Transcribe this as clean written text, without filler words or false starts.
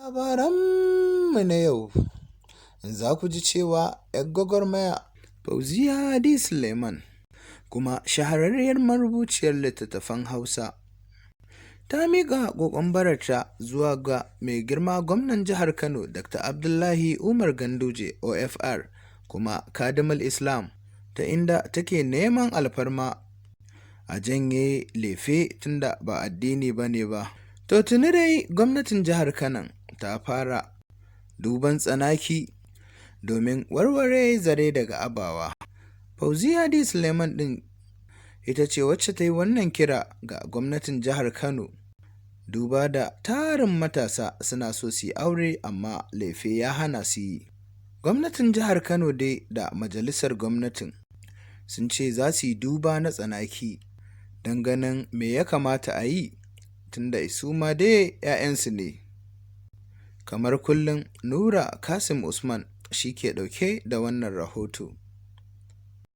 Labaranmu na yau za ku ji cewa 'yar gwagwarmaya Fauziya D. Suleiman kuma shahararriyar marubuciyar littattafan Hausa ta miƙa ƙoƙon bararta zuwa ga mai girma gwamnan jihar Kano Dr. Abdullahi Umar Ganduje OFR kuma Kadimul Islam ta inda take neman alfarma a janye Lefe tunda ba addini bane ba. To tuni dai gwamnatin jihar Kano ta fara duban tsanaki domin warware zare daga abawa. Fauziya D. Suleiman ɗin ita ce wacce ta yi wannan kira ga gwamnatin jihar Kano, duba da tarin matasa suna so su yi aure amma Lefe ya hana su yi. Gwamnatin jihar Kano dai da majalisar gwamnatin sun ce za su yi duba na tsanaki don ganin me ya kamata a yi, tunda su ma dai 'ya'yansu ne. Kamar kullum, Nura Kasim Usman shi ke ɗauke da wannan rahoto.